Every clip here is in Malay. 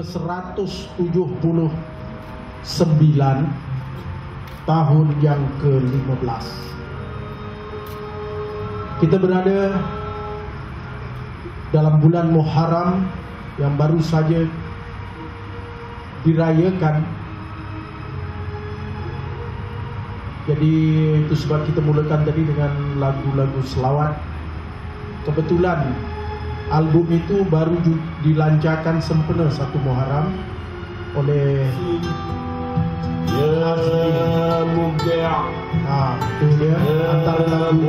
179 tahun yang ke-15. Kita berada dalam bulan Muharram yang baru saja dirayakan. Jadi itu sebab kita mulakan tadi dengan lagu-lagu selawat. Kebetulan album itu baru dilancarkan sempena 1 Muharram oleh itu dia antara lagu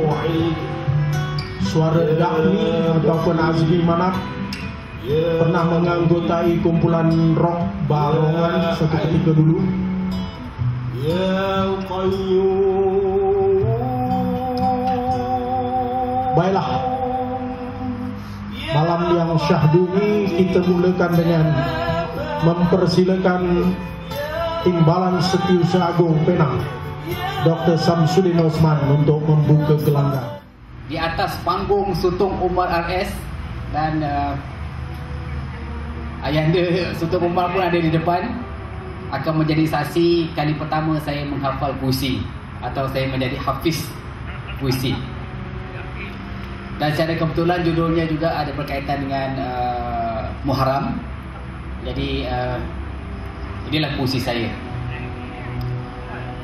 Suara Dakni ataupun Azmi Manap pernah menganggotai kumpulan rock Barongan satu ketika dulu. Baiklah, malam yang syahdu ini kita mulakan dengan mempersilakan Timbalan Setiausaha Agung Penang, Dr. Samsudin Osman untuk membuka gelanggang. Di atas panggung Sutong Umar RS dan Ayahanda Sutong Umar pun ada di depan, akan menjadi saksi kali pertama saya menghafal puisi atau saya menjadi hafiz puisi. Dan secara kebetulan judulnya juga ada berkaitan dengan Muharram. Jadi inilah puisi saya,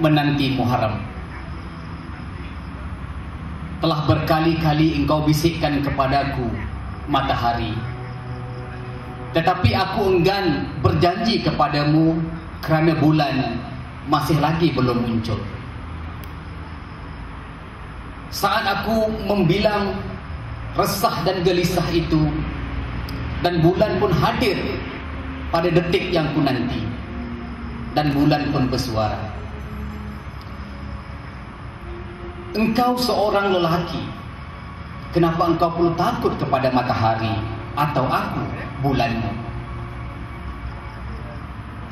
Menanti Muharram. Telah berkali-kali engkau bisikkan kepadaku matahari, tetapi aku enggan berjanji kepadamu kerana bulan masih lagi belum muncul. Saat aku membilang resah dan gelisah itu, dan bulan pun hadir pada detik yang ku nanti, dan bulan pun bersuara. Engkau seorang lelaki, kenapa engkau perlu takut kepada matahari atau aku bulanmu?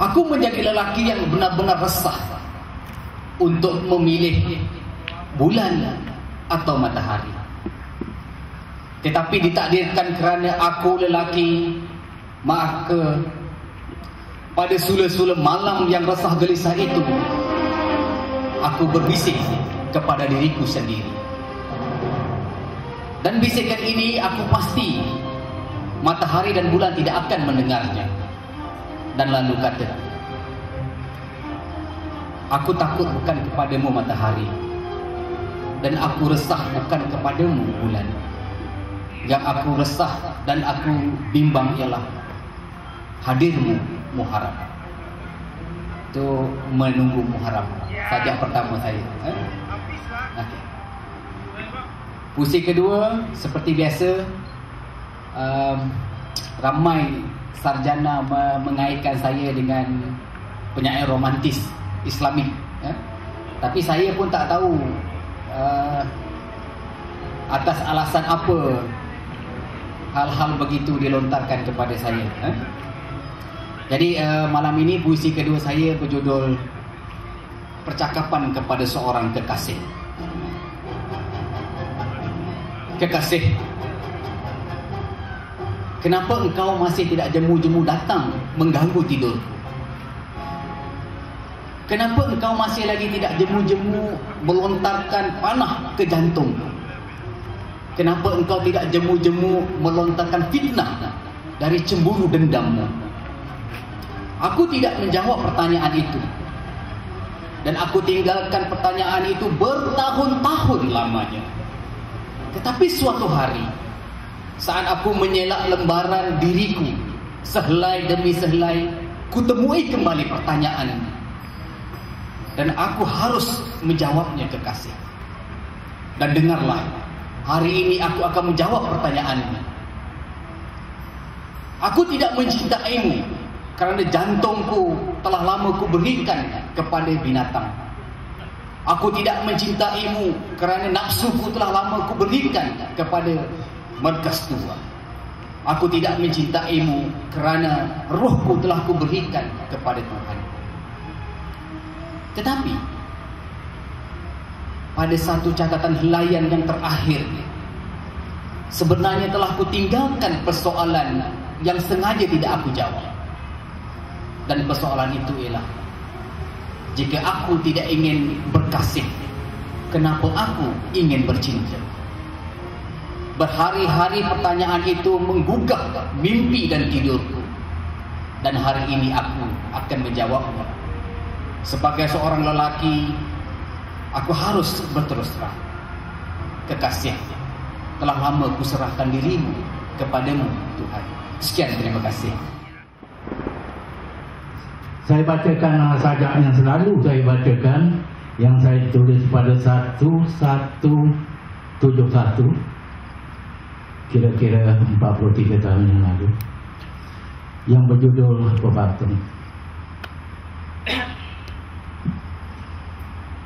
Aku menjadi lelaki yang benar-benar resah untuk memilih bulan atau matahari. Tetapi ditakdirkan kerana aku lelaki, maka pada sula-sula malam yang resah gelisah itu, aku berbisik kepada diriku sendiri. Dan bisikan ini aku pasti matahari dan bulan tidak akan mendengarnya. Dan lalu kata, aku takut bukan kepadamu matahari, dan aku resah bukan kepadamu bulan. Yang aku resah dan aku bimbang ialah hadirmu Muharram. Itu menunggu Muharram sajak pertama saya. Okay. Puisi kedua, seperti biasa, ramai sarjana mengaitkan saya dengan penyair romantis Islamik. Tapi saya pun tak tahu atas alasan apa hal-hal begitu dilontarkan kepada saya. Jadi malam ini puisi kedua saya berjudul Percakapan kepada Seorang Kekasih. Kekasih, kenapa engkau masih tidak jemu-jemu datang mengganggu tidurku? Kenapa engkau masih lagi tidak jemu-jemu melontarkan panah ke jantungku? Kenapa engkau tidak jemu-jemu melontarkan fitnah dari cemburu dendammu? Aku tidak menjawab pertanyaan itu, dan aku tinggalkan pertanyaan itu bertahun-tahun lamanya. Tetapi suatu hari, saat aku menyelak lembaran diriku sehelai demi sehelai, kutemui kembali pertanyaan, dan aku harus menjawabnya, kekasih. Dan dengarlah, hari ini aku akan menjawab pertanyaanmu. Aku tidak mencintaimu kerana jantungku telah lama ku berikan kepada binatang. Aku tidak mencintaimu kerana nafsuku telah lama ku berikan kepada markas tua. Aku tidak mencintaimu kerana rohku telah ku berikan kepada Tuhan. Tetapi pada satu catatan helaian yang terakhir, sebenarnya telah ku tinggalkan persoalan yang sengaja tidak aku jawab. Dan persoalan itu ialah, jika aku tidak ingin berkasih, kenapa aku ingin bercinta? Berhari-hari pertanyaan itu menggugah mimpi dan tidurku. Dan hari ini aku akan menjawabnya. Sebagai seorang lelaki, aku harus berterus terang. Kekasih, telah lama ku serahkan dirimu kepadamu, Tuhan. Sekian, terima kasih. Saya bacakan sajak yang selalu saya bacakan, yang saya tulis pada 1171, kira-kira 43 tahun yang lalu, yang berjudul Pepatung.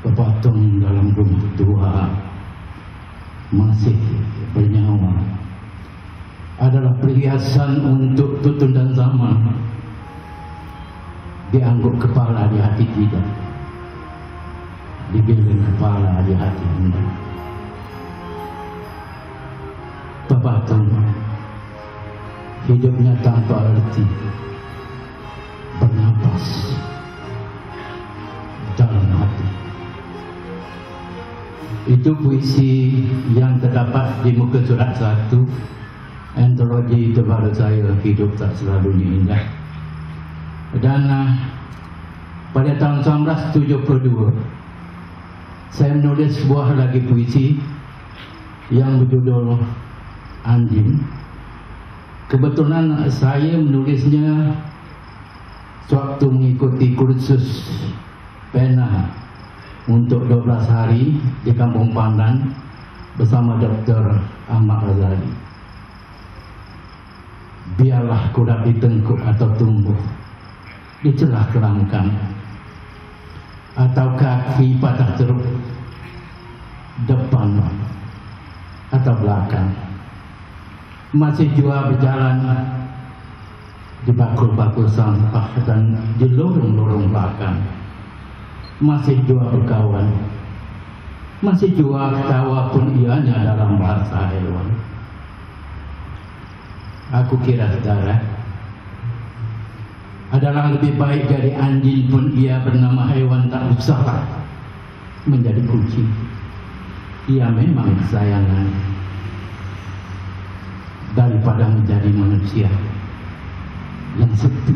Pepatung dalam rumah tua masih bernyawa adalah perhiasan untuk tutun dan zaman. Diangguk kepala di hati tidak, dibilang kepala di hati anda. Pepatung hidupnya tanpa arti, bernapas dalam hati. Itu puisi yang terdapat di muka surat 1 antologi terbaru saya, Hidup Tak Selalunya Indah. Dan pada tahun 1972 saya menulis sebuah lagi puisi yang berjudul Anjing. Kebetulan saya menulisnya sewaktu mengikuti kursus pena untuk 12 hari di Kampung Pandan bersama Dr. Ahmad Razali. Biarlah kuda ditengkuk atau tumbuh di celah kerangkang, atau kaki patah teruk, depan atau belakang, masih jua berjalan di bakul-bakul sampah dan di lorong-lorong belakang, masih jua berkawan, masih jua ketawa pun ianya dalam bahasa hewan. Aku kira saudara adalah lebih baik dari anjing pun ia bernama hewan tak usah menjadi kucing. Ia memang kesayangan daripada menjadi manusia yang sepi,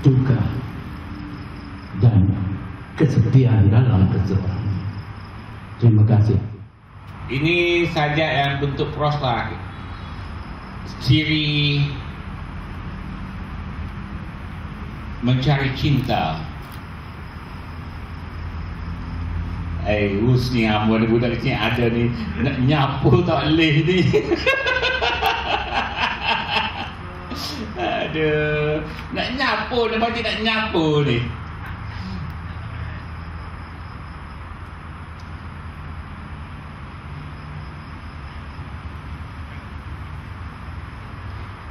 duka dan kesepian dalam keseorang. Terima kasih. Ini saja yang bentuk prosa, ciri mencari cinta. Us ni amun budak kecil ada ni nak nyapu tak boleh ni. Aduh, nak nyapu ni macam nak nyapu ni.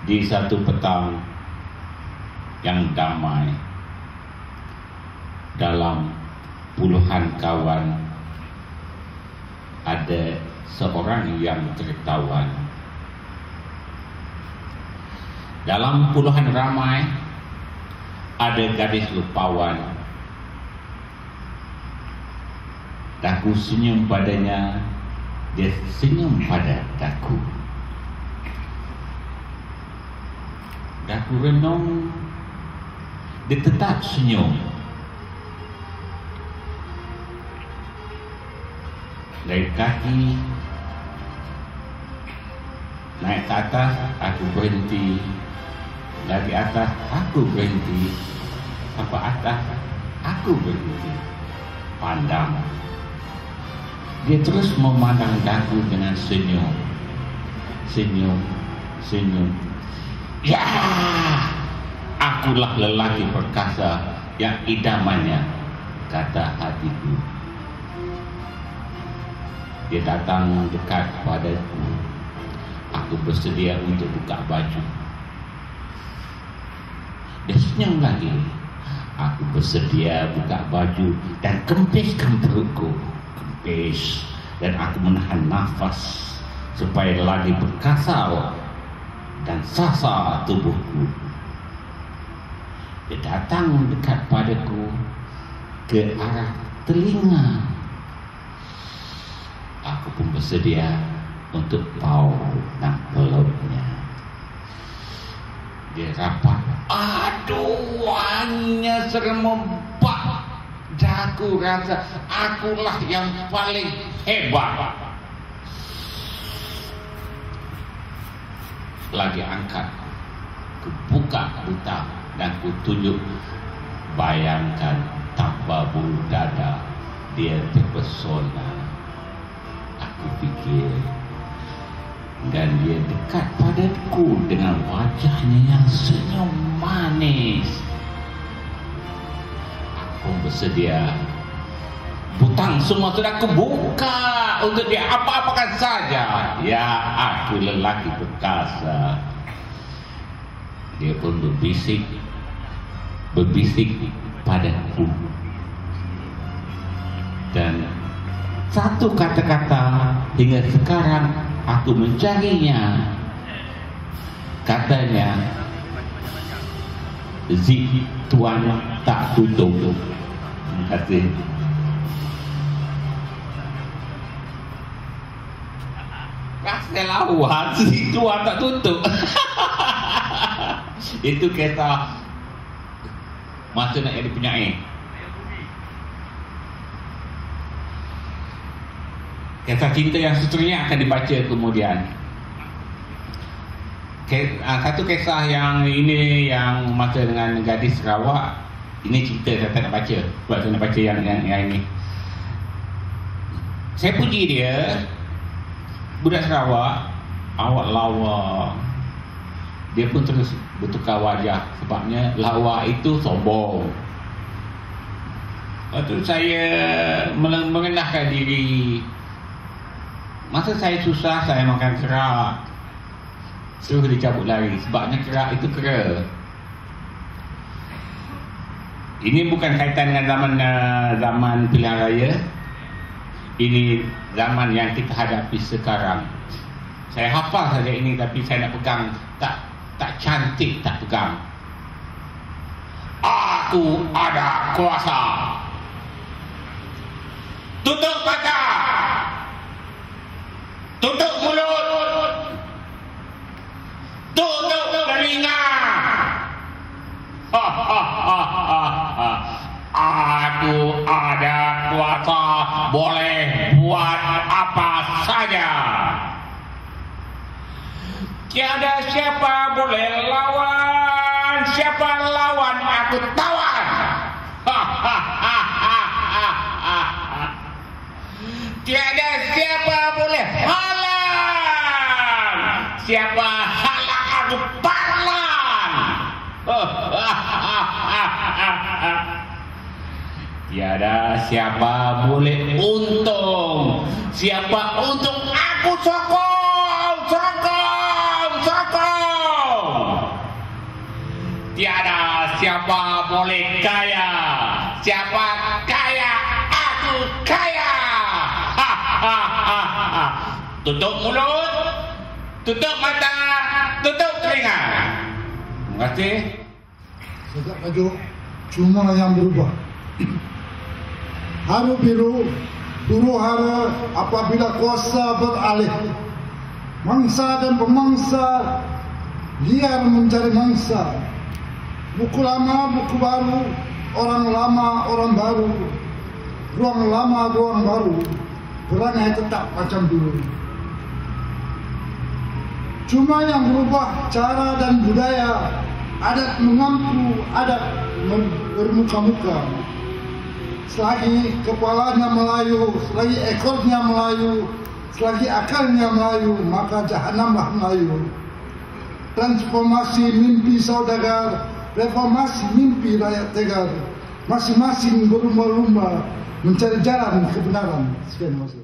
Di satu petang yang damai, dalam puluhan kawan, ada seorang yang tertawan. Dalam puluhan ramai, ada gadis lupawan. Daku senyum padanya, dia senyum pada daku. Daku renung, dia tetap senyum. Dari kaki naik ke atas, aku berhenti. Dari atas, aku berhenti. Sampai atas, aku berhenti. Pandang. Dia terus memandang daku dengan senyum. Senyum, senyum. Ya, akulah lelaki perkasa yang idamannya, kata hatiku. Dia datang dekat padaku. Aku bersedia untuk buka baju. Dia senyum lagi. Aku bersedia buka baju dan kempiskan perutku. Kempis. Dan aku menahan nafas supaya lagi berkasar dan sasa tubuhku. Dia datang dekat padaku ke arah telinga. Aku pun bersedia untuk bau dan peluknya. Dia rapat. Aduh, hanya serempak. Aku rasa akulah yang paling hebat. Lagi angkat, ku buka buta dan ku tunjuk. Bayangkan tanpa bulu dada, dia terpesona. Aku fikir, dan dia dekat padaku dengan wajahnya yang senyum manis. Aku bersedia. Butang semua sudah aku buka untuk dia apa-apakan saja. Ya, aku lelaki perkasa. Dia pun berbisik padaku. Dan satu kata-kata hingga sekarang aku mencarinya. Katanya, Zik tuan tak tutup. Terima kasih. Kasih lawan, Zik tuan tak tutup. Itu kisah masa nak jadi penyair. Kisah cinta yang seterusnya akan dibaca kemudian. Satu kisah yang ini yang masa dengan gadis Sarawak. Ini cerita saya tak nak baca. Sebab saya nak baca yang ini. Saya puji dia. Budak Sarawak, awak lawa. Dia pun terus bertukar wajah. Sebabnya lawa itu sombong. Lepas tu saya mengendahkan diri. Masa saya susah, saya makan kerak. Suruh dia cabut lari. Sebabnya kerak itu kera. Ini bukan kaitan dengan zaman pilihan raya. Ini zaman yang kita hadapi sekarang. Saya hafal saja ini, tapi saya nak pegang. Tak cantik, tak pegang. Aku ada kuasa. Tutup mata. Tutup mulut. Tutup telinga. Aku ada kuasa, boleh buat apa saja. Tiada siapa boleh lawan. Siapa lawan, aku tawan. Tiada siapa boleh halang. Siapa halang, aku palang. Tiada siapa boleh untung. Siapa untung, aku sokong. Tiada siapa boleh kaya. Siapa kaya, aku kaya. Tutup mulut, tutup mata, tutup telinga. Terima kasih. Sejak maju, cuma yang berubah. Haru biru, huru hara apabila kuasa beralih. Mangsa dan pemangsa liar mencari mangsa. Buku lama, buku baru, orang lama, orang baru. Ruang lama, ruang baru. Perangai tetap macam dulu. Cuma yang berubah cara dan budaya. Adat mengampu, adat bermuka-muka. Selagi kepalanya Melayu, selagi ekornya Melayu, selagi akalnya Melayu, maka jahanamlah Melayu. Transformasi mimpi saudagar, reformasi mimpi rakyat tegar. Masing-masing berlumba-lumba mencari jalan kebenaran. Sekian, terima kasih.